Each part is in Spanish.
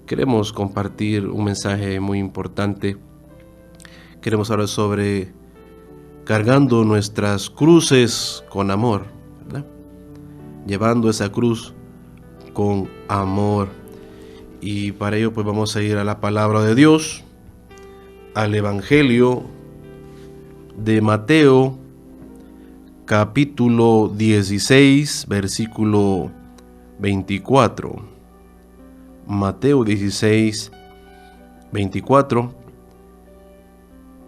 Queremos compartir un mensaje muy importante. Queremos hablar sobre cargando nuestras cruces con amor, ¿verdad? Llevando esa cruz con amor. Y para ello pues vamos a ir a la palabra de Dios, al Evangelio de Mateo, capítulo 16, versículo 24. Mateo 16, 24.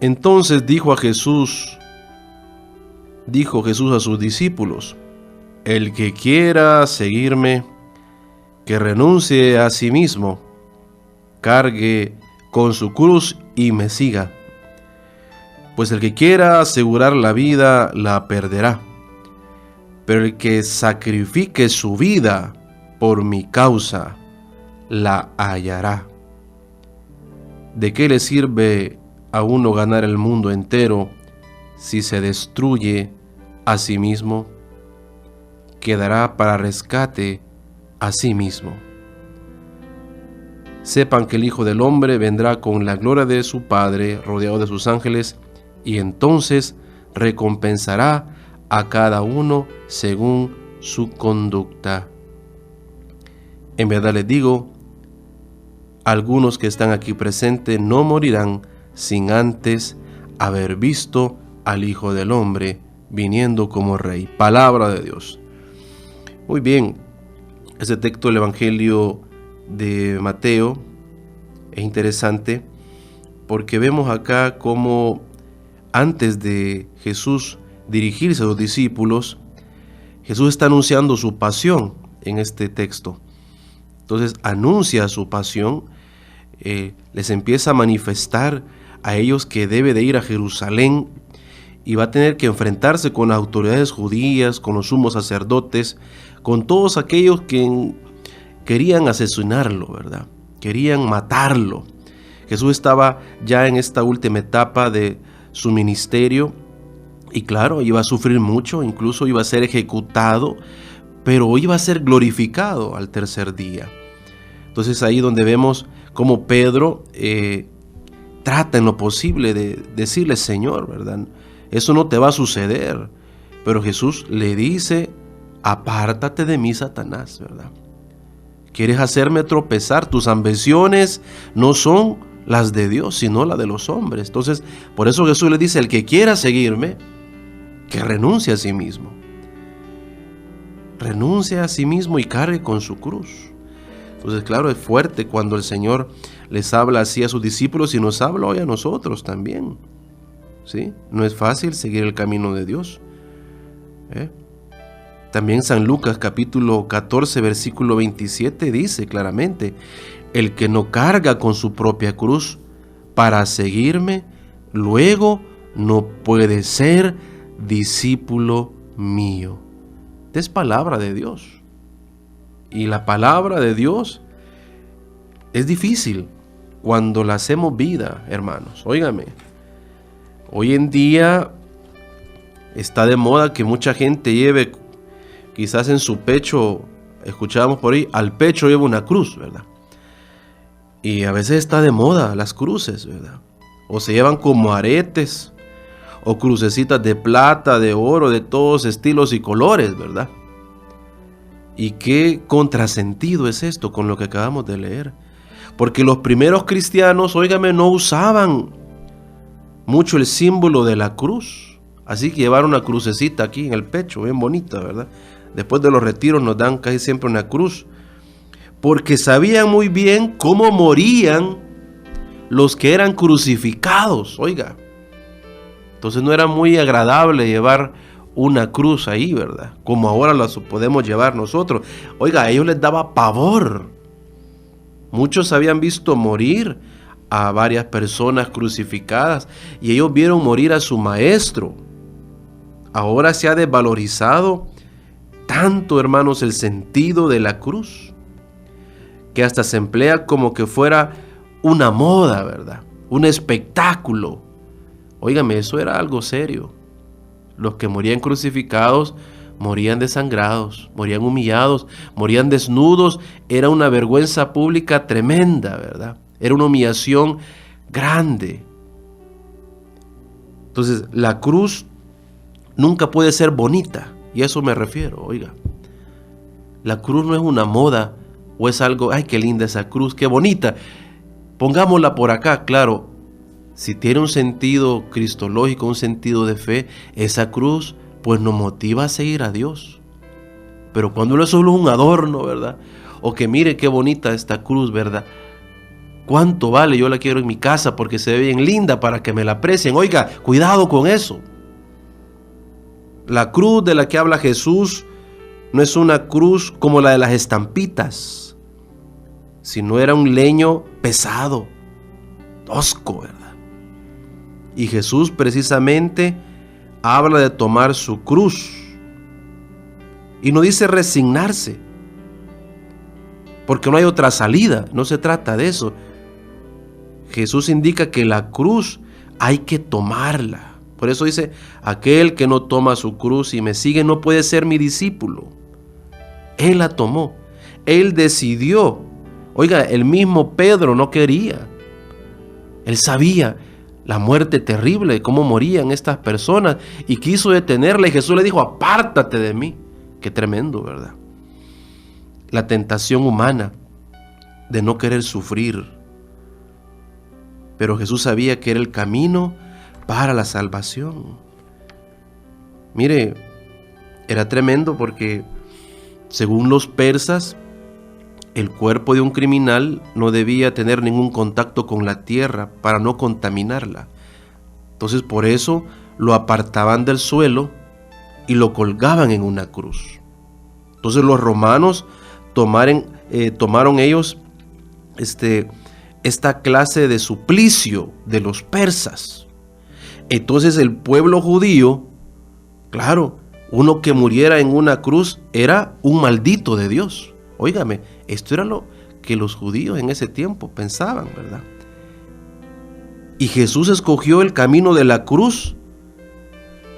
Entonces dijo Jesús a sus discípulos: el que quiera seguirme, que renuncie a sí mismo, cargue con su cruz y me siga. Pues el que quiera asegurar la vida, la perderá. Pero el que sacrifique su vida por mi causa, la hallará. ¿De qué le sirve a uno ganar el mundo entero si se destruye a sí mismo? Quedará para rescate a sí mismo. Sepan que el Hijo del Hombre vendrá con la gloria de su Padre, rodeado de sus ángeles, y entonces recompensará a cada uno según su conducta. En verdad les digo, algunos que están aquí presentes no morirán sin antes haber visto al Hijo del Hombre viniendo como Rey. Palabra de Dios. Muy bien, este texto del Evangelio de Mateo es interesante porque vemos acá cómo antes de Jesús dirigirse a los discípulos, Jesús está anunciando su pasión en este texto. Entonces anuncia su pasión, les empieza a manifestar a ellos que debe de ir a Jerusalén y va a tener que enfrentarse con las autoridades judías, con los sumos sacerdotes, con todos aquellos que querían asesinarlo, ¿verdad? Querían matarlo. Jesús estaba ya en esta última etapa de su ministerio y claro, iba a sufrir mucho, incluso iba a ser ejecutado, pero iba a ser glorificado al tercer día. Entonces ahí donde vemos cómo Pedro trata en lo posible de decirle: Señor, ¿verdad? Eso no te va a suceder. Pero Jesús le dice: apártate de mí, Satanás, ¿verdad? Quieres hacerme tropezar, tus ambiciones no son las de Dios, sino las de los hombres. Entonces, por eso Jesús le dice: el que quiera seguirme, que renuncie a sí mismo. Renuncie a sí mismo y cargue con su cruz. Entonces, claro, es fuerte cuando el Señor les habla así a sus discípulos y nos habla hoy a nosotros también. ¿Sí? No es fácil seguir el camino de Dios. También San Lucas capítulo 14 versículo 27 dice claramente: el que no carga con su propia cruz para seguirme, luego no puede ser discípulo mío. Es palabra de Dios. Y la palabra de Dios es difícil cuando la hacemos vida, hermanos. Óigame, hoy en día está de moda que mucha gente lleve, quizás en su pecho, escuchábamos por ahí, al pecho lleva una cruz, ¿verdad? Y a veces está de moda las cruces, ¿verdad? O se llevan como aretes, o crucecitas de plata, de oro, de todos estilos y colores, ¿verdad? Y qué contrasentido es esto con lo que acabamos de leer. Porque los primeros cristianos, óigame, no usaban mucho el símbolo de la cruz. Así que llevaron una crucecita aquí en el pecho, bien bonita, ¿verdad? Después de los retiros nos dan casi siempre una cruz. Porque sabían muy bien cómo morían los que eran crucificados, oiga. Entonces no era muy agradable llevar una cruz ahí, ¿verdad? Como ahora la podemos llevar nosotros. Oiga, a ellos les daba pavor. Muchos habían visto morir a varias personas crucificadas y ellos vieron morir a su maestro. Ahora se ha desvalorizado tanto, hermanos, el sentido de la cruz, que hasta se emplea como que fuera una moda, ¿verdad? Un espectáculo. Óigame, eso era algo serio. Los que morían crucificados morían desangrados, morían humillados, morían desnudos. Era una vergüenza pública tremenda, ¿verdad? Era una humillación grande. Entonces, la cruz nunca puede ser bonita, y a eso me refiero, oiga. La cruz no es una moda, o es algo, ay, qué linda esa cruz, qué bonita. Pongámosla por acá, claro. Si tiene un sentido cristológico, un sentido de fe, esa cruz pues nos motiva a seguir a Dios. Pero cuando no es solo un adorno, ¿verdad? O que mire qué bonita esta cruz, ¿verdad? ¿Cuánto vale? Yo la quiero en mi casa porque se ve bien linda para que me la aprecien. Oiga, cuidado con eso. La cruz de la que habla Jesús no es una cruz como la de las estampitas, sino era un leño pesado, tosco, ¿verdad? Y Jesús precisamente habla de tomar su cruz. Y no dice resignarse, porque no hay otra salida, no se trata de eso. Jesús indica que la cruz hay que tomarla. Por eso dice, aquel que no toma su cruz y me sigue no puede ser mi discípulo. Él la tomó, él decidió. Oiga, el mismo Pedro no quería. Él sabía la muerte terrible, cómo morían estas personas, y quiso detenerla, y Jesús le dijo, apártate de mí. Qué tremendo, ¿verdad? La tentación humana de no querer sufrir. Pero Jesús sabía que era el camino para la salvación. Mire, era tremendo porque, según los persas, el cuerpo de un criminal no debía tener ningún contacto con la tierra para no contaminarla. Entonces, por eso lo apartaban del suelo y lo colgaban en una cruz. Entonces, los romanos tomaron ellos esta clase de suplicio de los persas. Entonces, el pueblo judío, claro, uno que muriera en una cruz era un maldito de Dios. Óigame, esto era lo que los judíos en ese tiempo pensaban, ¿verdad? Y Jesús escogió el camino de la cruz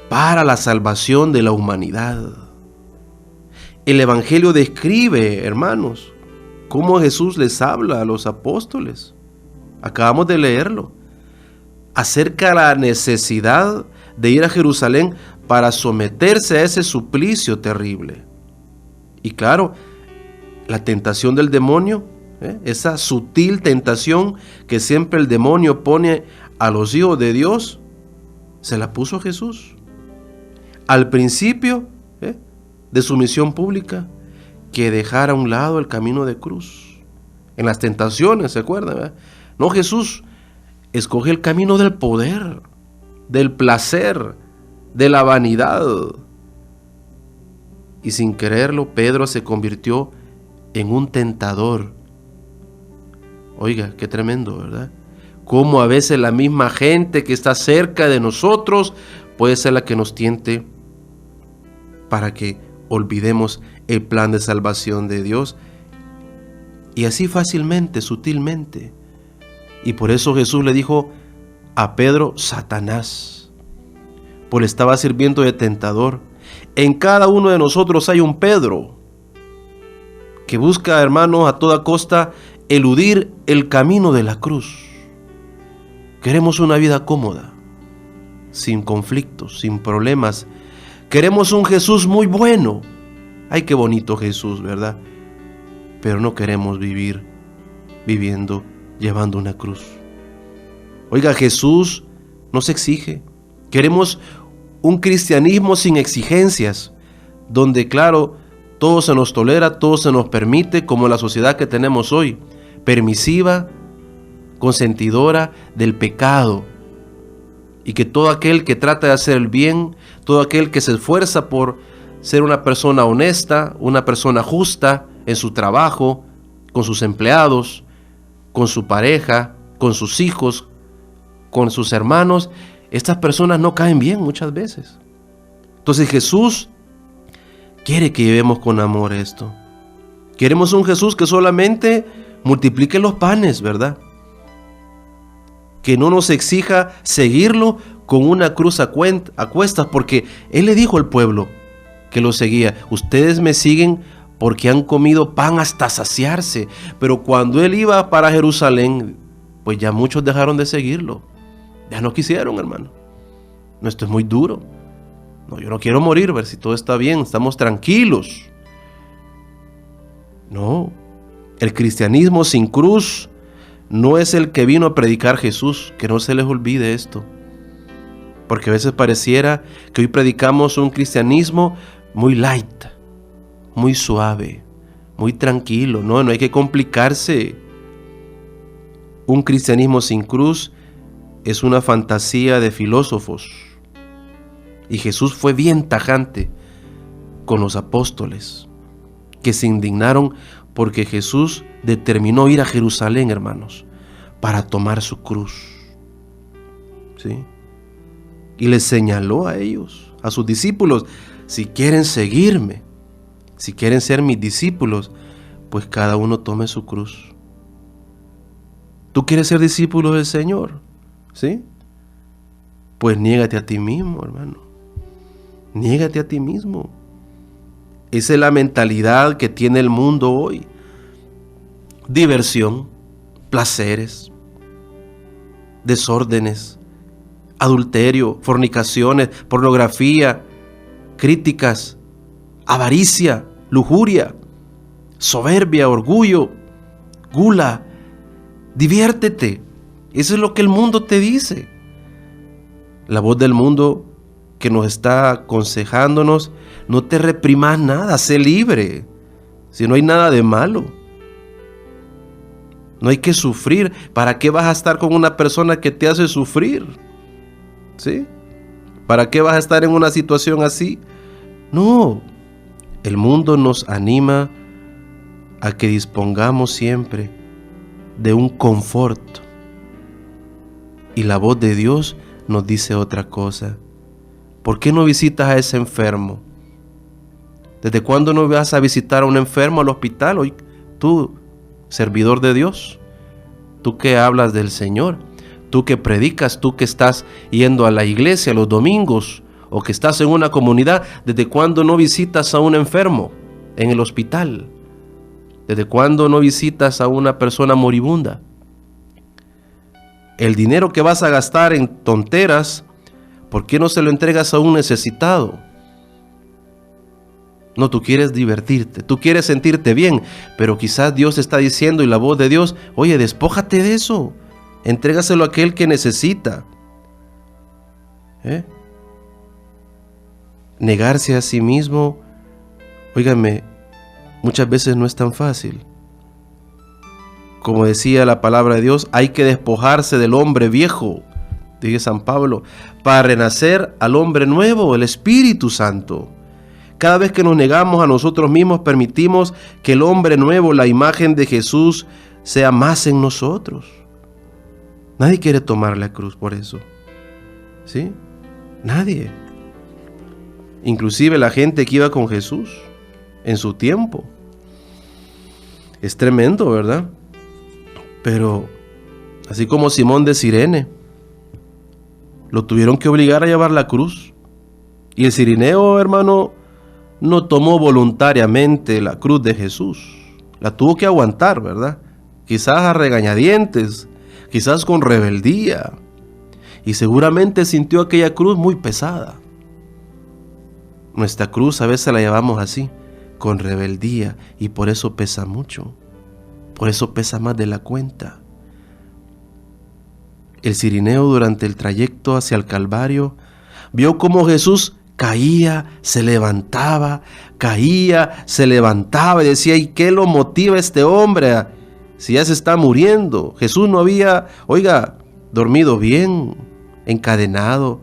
para la salvación de la humanidad. El Evangelio describe, hermanos, cómo Jesús les habla a los apóstoles. Acabamos de leerlo. Acerca de la necesidad de ir a Jerusalén para someterse a ese suplicio terrible. Y claro, la tentación del demonio, esa sutil tentación que siempre el demonio pone a los hijos de Dios, se la puso a Jesús. Al principio de su misión pública, que dejara a un lado el camino de cruz. En las tentaciones, ¿se acuerdan? No, Jesús escoge el camino del poder, del placer, de la vanidad. Y sin quererlo, Pedro se convirtió en un tentador. Oiga, qué tremendo, ¿verdad? Cómo a veces la misma gente que está cerca de nosotros puede ser la que nos tiente para que olvidemos el plan de salvación de Dios. Y así fácilmente, sutilmente. Y por eso Jesús le dijo a Pedro, Satanás, pues le estaba sirviendo de tentador. En cada uno de nosotros hay un Pedro que busca, hermanos, a toda costa eludir el camino de la cruz. Queremos una vida cómoda, sin conflictos, sin problemas. Queremos un Jesús muy bueno. Ay, qué bonito Jesús, ¿verdad? Pero no queremos viviendo, llevando una cruz. Oiga, Jesús nos exige. Queremos un cristianismo sin exigencias, donde, claro, todo se nos tolera, todo se nos permite, como la sociedad que tenemos hoy, permisiva, consentidora del pecado. Y que todo aquel que trata de hacer el bien, todo aquel que se esfuerza por ser una persona honesta, una persona justa en su trabajo, con sus empleados, con su pareja, con sus hijos, con sus hermanos, estas personas no caen bien muchas veces. Entonces Jesús quiere que llevemos con amor esto. Queremos un Jesús que solamente multiplique los panes, ¿verdad? Que no nos exija seguirlo con una cruz a cuestas, porque Él le dijo al pueblo que lo seguía. Ustedes me siguen porque han comido pan hasta saciarse. Pero cuando él iba para Jerusalén, pues ya muchos dejaron de seguirlo. Ya no quisieron, hermano. No, esto es muy duro. No, yo no quiero morir, ver si todo está bien, estamos tranquilos. No, el cristianismo sin cruz no es el que vino a predicar Jesús. Que no se les olvide esto. Porque a veces pareciera que hoy predicamos un cristianismo muy light, muy suave, muy tranquilo. No hay que complicarse. Un cristianismo sin cruz es una fantasía de filósofos. Y Jesús fue bien tajante con los apóstoles, que se indignaron porque Jesús determinó ir a Jerusalén, hermanos, para tomar su cruz. ¿Sí? Y les señaló a ellos, a sus discípulos: si quieren seguirme, si quieren ser mis discípulos, pues cada uno tome su cruz. ¿Tú quieres ser discípulo del Señor? ¿Sí? Pues niégate a ti mismo, hermano. Niégate a ti mismo. Esa es la mentalidad que tiene el mundo hoy. Diversión, placeres, desórdenes, adulterio, fornicaciones, pornografía, críticas, avaricia, lujuria, soberbia, orgullo, gula. Diviértete. Eso es lo que el mundo te dice. La voz del mundo que nos está aconsejándonos: no te reprimas nada, sé libre. Si no hay nada de malo. No hay que sufrir. ¿Para qué vas a estar con una persona que te hace sufrir? ¿Sí? ¿Para qué vas a estar en una situación así? No. El mundo nos anima a que dispongamos siempre de un confort. Y la voz de Dios nos dice otra cosa. ¿Por qué no visitas a ese enfermo? ¿Desde cuándo no vas a visitar a un enfermo al hospital? Hoy, tú, servidor de Dios, tú que hablas del Señor, tú que predicas, tú que estás yendo a la iglesia los domingos, o que estás en una comunidad, ¿desde cuándo no visitas a un enfermo en el hospital? ¿Desde cuándo no visitas a una persona moribunda? El dinero que vas a gastar en tonteras, ¿por qué no se lo entregas a un necesitado? No, tú quieres divertirte, tú quieres sentirte bien, pero quizás Dios está diciendo, y la voz de Dios: oye, despójate de eso, entrégaselo a aquel que necesita. Negarse a sí mismo, óigame, muchas veces no es tan fácil. Como decía la palabra de Dios, hay que despojarse del hombre viejo, dice San Pablo, para renacer al hombre nuevo, el Espíritu Santo. Cada vez que nos negamos a nosotros mismos, permitimos que el hombre nuevo, la imagen de Jesús, sea más en nosotros. Nadie quiere tomar la cruz por eso. ¿Sí? Nadie. Inclusive la gente que iba con Jesús en su tiempo. Es tremendo, ¿verdad? Pero así como Simón de Cirene, lo tuvieron que obligar a llevar la cruz. Y el cirineo, hermano, no tomó voluntariamente la cruz de Jesús. La tuvo que aguantar, ¿verdad? Quizás a regañadientes, quizás con rebeldía. Y seguramente sintió aquella cruz muy pesada. Nuestra cruz a veces la llevamos así, con rebeldía, y por eso pesa mucho. Por eso pesa más de la cuenta. El cirineo, durante el trayecto hacia el Calvario, vio cómo Jesús caía, se levantaba, caía, se levantaba, y decía: ¿y qué lo motiva a este hombre si ya se está muriendo? Jesús no había, dormido bien, encadenado,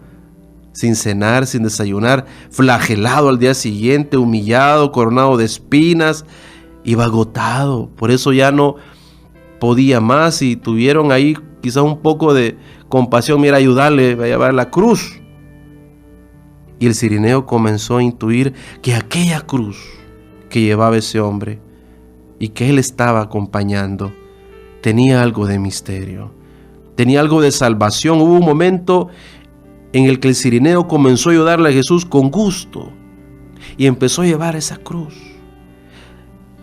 sin cenar, sin desayunar, flagelado al día siguiente, humillado, coronado de espinas, iba agotado. Por eso ya no podía más, y tuvieron ahí quizás un poco de compasión: mira, ayudarle a llevar la cruz. Y el cirineo comenzó a intuir que aquella cruz que llevaba ese hombre y que él estaba acompañando tenía algo de misterio, tenía algo de salvación. Hubo un momento en el que el cirineo comenzó a ayudarle a Jesús con gusto, y empezó a llevar esa cruz.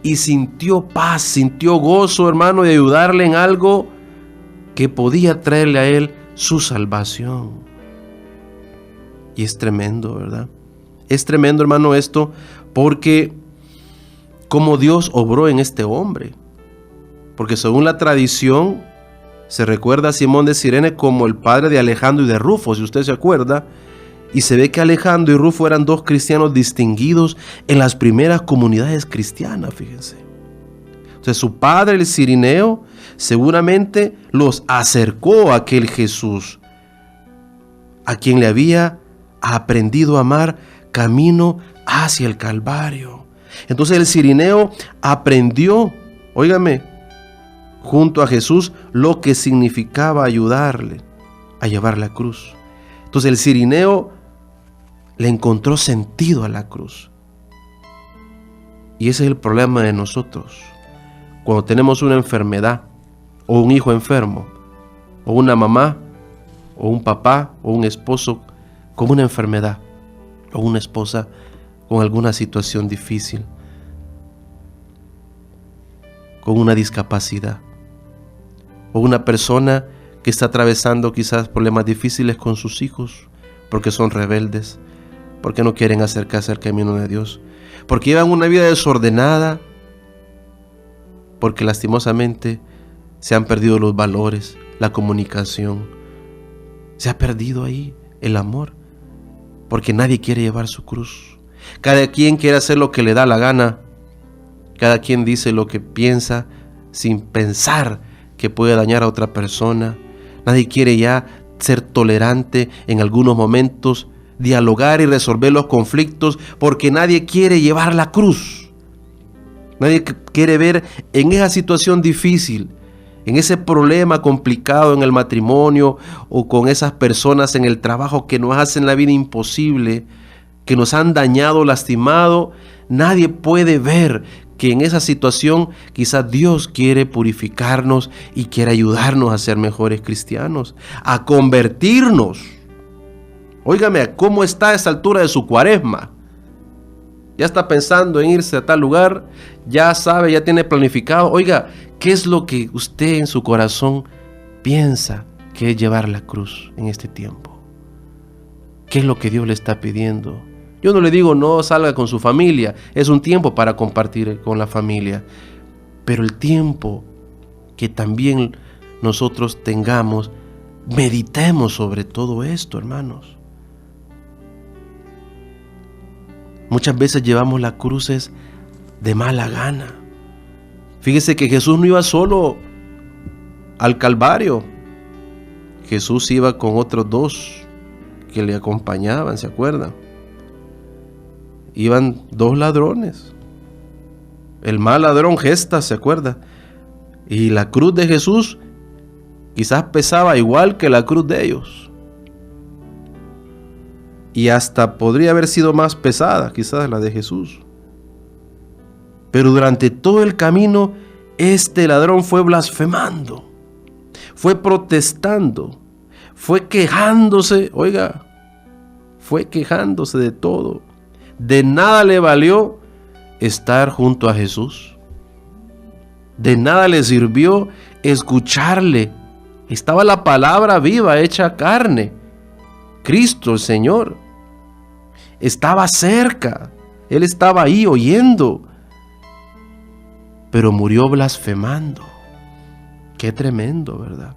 Y sintió paz, sintió gozo, hermano, de ayudarle en algo que podía traerle a él su salvación. Y es tremendo, ¿verdad? Es tremendo, hermano, esto, porque como Dios obró en este hombre. Porque según la tradición, se recuerda a Simón de Cirene como el padre de Alejandro y de Rufo, si usted se acuerda. Y se ve que Alejandro y Rufo eran dos cristianos distinguidos en las primeras comunidades cristianas, fíjense. Entonces su padre, el Cirineo, seguramente los acercó a aquel Jesús, a quien le había aprendido a amar camino hacia el Calvario. Entonces el Cirineo aprendió, óigame, junto a Jesús lo que significaba ayudarle a llevar la cruz. Entonces el Cirineo le encontró sentido a la cruz. Y ese es el problema de nosotros. Cuando tenemos una enfermedad, o un hijo enfermo, o una mamá, o un papá, o un esposo con una enfermedad, o una esposa con alguna situación difícil, con una discapacidad, o una persona que está atravesando quizás problemas difíciles con sus hijos, porque son rebeldes, porque no quieren acercarse al camino de Dios, porque llevan una vida desordenada, porque lastimosamente se han perdido los valores, la comunicación, se ha perdido ahí el amor, porque nadie quiere llevar su cruz. Cada quien quiere hacer lo que le da la gana, cada quien dice lo que piensa sin pensar que puede dañar a otra persona. Nadie quiere ya ser tolerante en algunos momentos, dialogar y resolver los conflictos, porque nadie quiere llevar la cruz. Nadie quiere ver en esa situación difícil, en ese problema complicado en el matrimonio o con esas personas en el trabajo que nos hacen la vida imposible, que nos han dañado, lastimado. Nadie puede ver que en esa situación quizás Dios quiere purificarnos y quiere ayudarnos a ser mejores cristianos, a convertirnos. Óigame, ¿cómo está a esta altura de su cuaresma? Ya está pensando en irse a tal lugar, ya sabe, ya tiene planificado. Oiga, ¿qué es lo que usted en su corazón piensa que es llevar la cruz en este tiempo? ¿Qué es lo que Dios le está pidiendo? Yo no le digo no salga con su familia, es un tiempo para compartir con la familia, pero el tiempo que también nosotros tengamos, meditemos sobre todo esto, hermanos. Muchas veces llevamos las cruces de mala gana. Fíjese que Jesús no iba solo al Calvario. Jesús iba con otros dos que le acompañaban, ¿se acuerdan? Iban dos ladrones. El mal ladrón Gestas, ¿se acuerda? Y la cruz de Jesús quizás pesaba igual que la cruz de ellos. Y hasta podría haber sido más pesada, quizás la de Jesús. Pero durante todo el camino, este ladrón fue blasfemando, fue protestando, fue quejándose, oiga, fue quejándose de todo. De nada le valió estar junto a Jesús. De nada le sirvió escucharle. Estaba la palabra viva, hecha carne. Cristo, el Señor, estaba cerca. Él estaba ahí oyendo. Pero murió blasfemando. Qué tremendo, ¿verdad?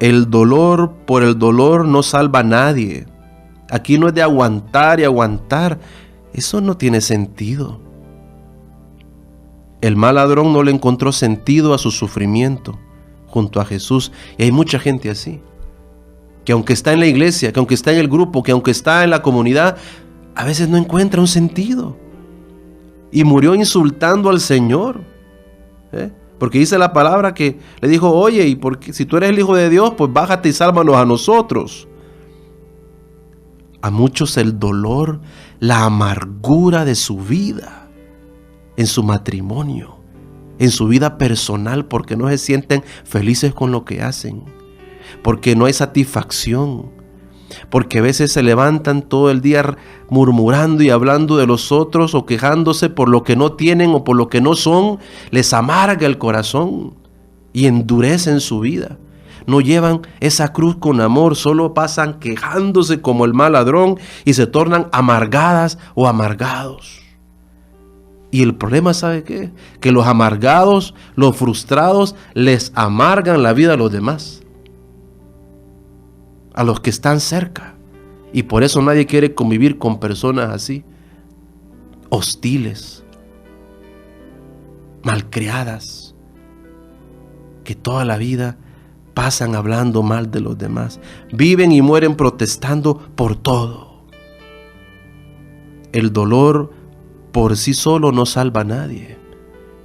El dolor por el dolor no salva a nadie. Aquí no es de aguantar y aguantar. Eso no tiene sentido. El mal ladrón no le encontró sentido a su sufrimiento junto a Jesús. Y hay mucha gente así, que aunque está en la iglesia, que aunque está en el grupo, que aunque está en la comunidad, a veces no encuentra un sentido. Y murió insultando al Señor. Porque dice la palabra que le dijo, oye, y porque si tú eres el Hijo de Dios, pues bájate y sálvanos a nosotros. A muchos el dolor, la amargura de su vida, en su matrimonio, en su vida personal, porque no se sienten felices con lo que hacen, porque no hay satisfacción, porque a veces se levantan todo el día murmurando y hablando de los otros o quejándose por lo que no tienen o por lo que no son. Les amarga el corazón y endurecen su vida. No llevan esa cruz con amor, solo pasan quejándose como el mal ladrón y se tornan amargadas o amargados. Y el problema, ¿sabe qué? Que los amargados, los frustrados, les amargan la vida a los demás, a los que están cerca. Y por eso nadie quiere convivir con personas así, hostiles, malcriadas, que toda la vida pasan hablando mal de los demás, viven y mueren protestando por todo. El dolor por sí solo no salva a nadie.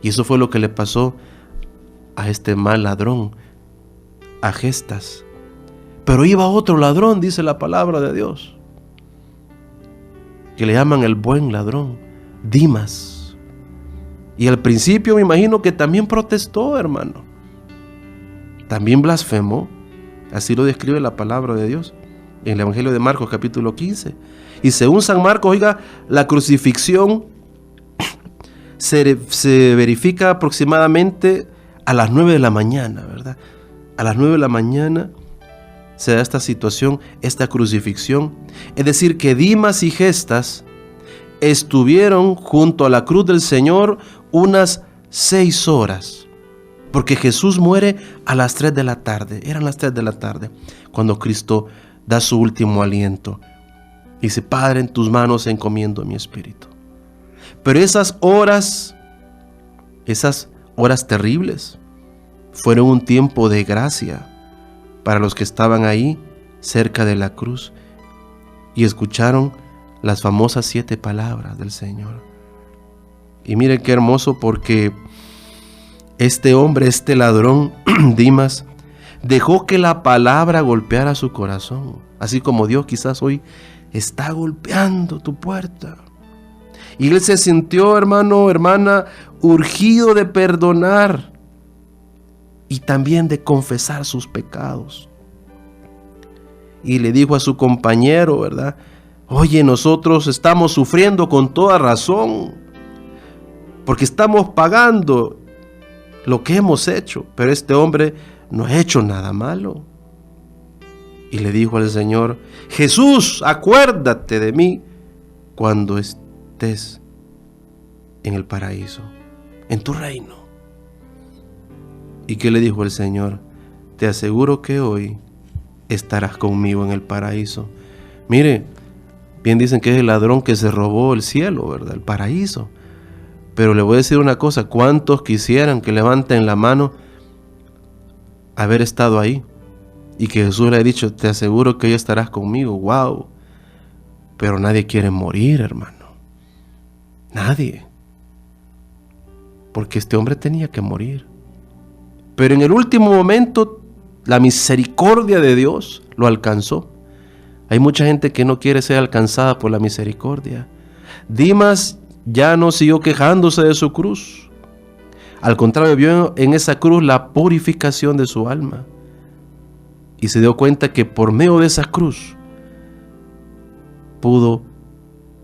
Y eso fue lo que le pasó a este mal ladrón, a Gestas. Pero iba otro ladrón, dice la palabra de Dios, que le llaman el buen ladrón, Dimas. Y al principio me imagino que también protestó, hermano. También blasfemó. Así lo describe la palabra de Dios en el Evangelio de Marcos capítulo 15. Y según San Marcos, oiga, la crucifixión se verifica aproximadamente a las 9 de la mañana, ¿verdad? A las 9 de la mañana se da esta situación, esta crucifixión. Es decir, que Dimas y Gestas estuvieron junto a la cruz del Señor unas 6 horas. Porque Jesús muere a las 3 de la tarde. Eran las 3 de la tarde cuando Cristo da su último aliento. Dice: Padre, en tus manos encomiendo mi espíritu. Pero esas horas terribles, fueron un tiempo de gracia para los que estaban ahí cerca de la cruz y escucharon las famosas 7 palabras del Señor. Y miren qué hermoso, porque este hombre, este ladrón, Dimas, dejó que la palabra golpeara su corazón, así como Dios quizás hoy está golpeando tu puerta. Y él se sintió, hermano, hermana, urgido de perdonar y también de confesar sus pecados. Y le dijo a su compañero, ¿verdad? Oye, nosotros estamos sufriendo con toda razón, porque estamos pagando lo que hemos hecho, pero este hombre no ha hecho nada malo. Y le dijo al Señor: Jesús, acuérdate de mí cuando estés en el paraíso, en tu reino. ¿Y qué le dijo el Señor? Te aseguro que hoy estarás conmigo en el paraíso. Mire, bien dicen que es el ladrón que se robó el cielo, ¿verdad? El paraíso. Pero le voy a decir una cosa: ¿cuántos quisieran que levanten la mano haber estado ahí? Y que Jesús le ha dicho: te aseguro que hoy estarás conmigo. ¡Wow! Pero nadie quiere morir, hermano. Nadie. Porque este hombre tenía que morir. Pero en el último momento, la misericordia de Dios lo alcanzó. Hay mucha gente que no quiere ser alcanzada por la misericordia. Dimas ya no siguió quejándose de su cruz. Al contrario, vio en esa cruz la purificación de su alma. Y se dio cuenta que por medio de esa cruz pudo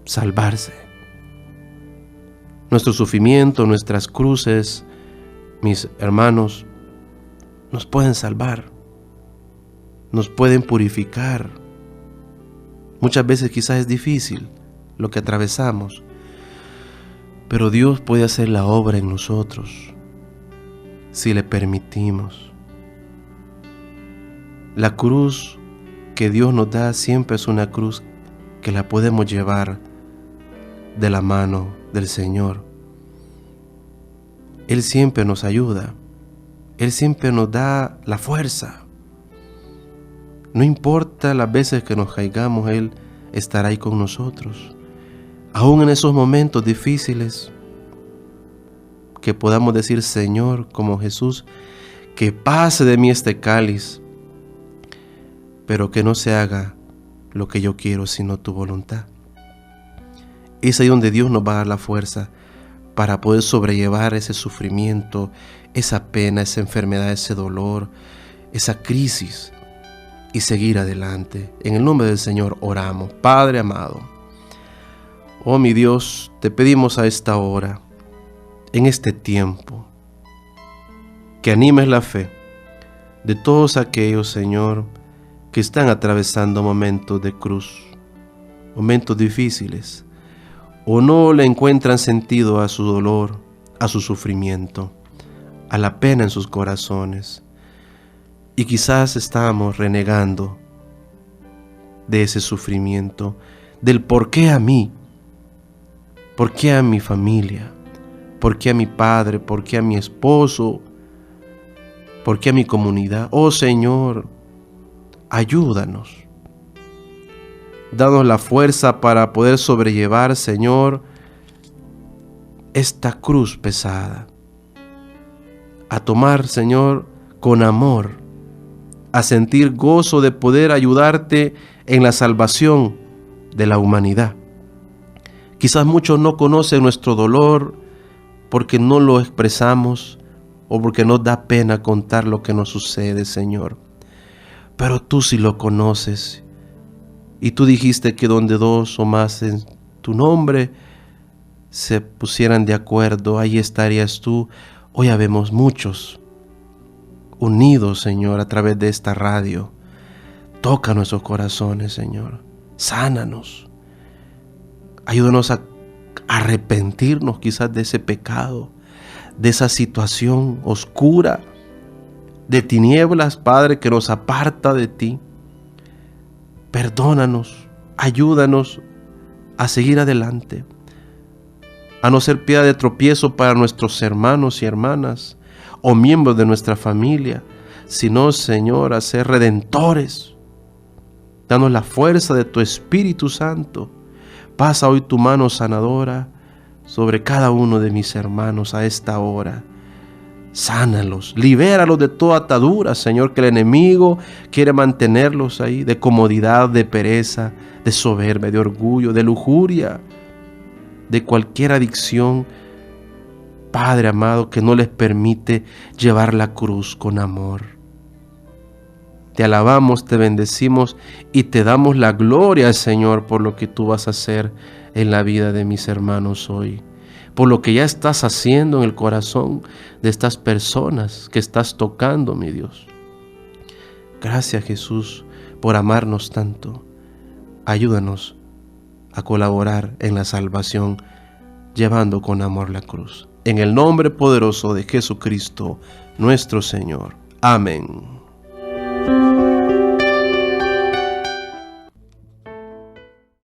salvarse. Nuestro sufrimiento, nuestras cruces, mis hermanos, nos pueden salvar, nos pueden purificar. Muchas veces quizás es difícil lo que atravesamos, pero Dios puede hacer la obra en nosotros si le permitimos. La cruz que Dios nos da siempre es una cruz que la podemos llevar de la mano del Señor. Él siempre nos ayuda. Él siempre nos da la fuerza. No importa las veces que nos caigamos, Él estará ahí con nosotros. Aún en esos momentos difíciles, que podamos decir: Señor, como Jesús, que pase de mí este cáliz, pero que no se haga lo que yo quiero, sino tu voluntad. Es ahí donde Dios nos va a dar la fuerza para poder sobrellevar ese sufrimiento, esa pena, esa enfermedad, ese dolor, esa crisis y seguir adelante. En el nombre del Señor oramos. Padre amado, oh mi Dios, te pedimos a esta hora, en este tiempo, que animes la fe de todos aquellos, Señor, que están atravesando momentos de cruz, momentos difíciles, o no le encuentran sentido a su dolor, a su sufrimiento, a la pena en sus corazones. Y quizás estamos renegando de ese sufrimiento, del por qué a mí, por qué a mi familia, por qué a mi padre, por qué a mi esposo, por qué a mi comunidad. Oh Señor, ayúdanos. Danos la fuerza para poder sobrellevar, Señor, esta cruz pesada. A tomar, Señor, con amor, a sentir gozo de poder ayudarte en la salvación de la humanidad. Quizás muchos no conocen nuestro dolor porque no lo expresamos o porque nos da pena contar lo que nos sucede, Señor. Pero tú sí lo conoces. Y tú dijiste que donde dos o más en tu nombre se pusieran de acuerdo, ahí estarías tú. Hoy habemos muchos unidos, Señor, a través de esta radio. Toca nuestros corazones, Señor. Sánanos. Ayúdanos a arrepentirnos quizás de ese pecado, de esa situación oscura, de tinieblas, Padre, que nos aparta de ti. Perdónanos, ayúdanos a seguir adelante, a no ser piedra de tropiezo para nuestros hermanos y hermanas o miembros de nuestra familia, sino, Señor, a ser redentores. Danos la fuerza de tu Espíritu Santo. Pasa hoy tu mano sanadora sobre cada uno de mis hermanos a esta hora. Sánalos, libéralos de toda atadura, Señor, que el enemigo quiere mantenerlos ahí, de comodidad, de pereza, de soberbia, de orgullo, de lujuria, de cualquier adicción, Padre amado, que no les permite llevar la cruz con amor. Te alabamos, te bendecimos y te damos la gloria, Señor, por lo que tú vas a hacer en la vida de mis hermanos hoy, por lo que ya estás haciendo en el corazón de estas personas que estás tocando, mi Dios. Gracias, Jesús, por amarnos tanto. Ayúdanos a colaborar en la salvación, llevando con amor la cruz. En el nombre poderoso de Jesucristo, nuestro Señor. Amén.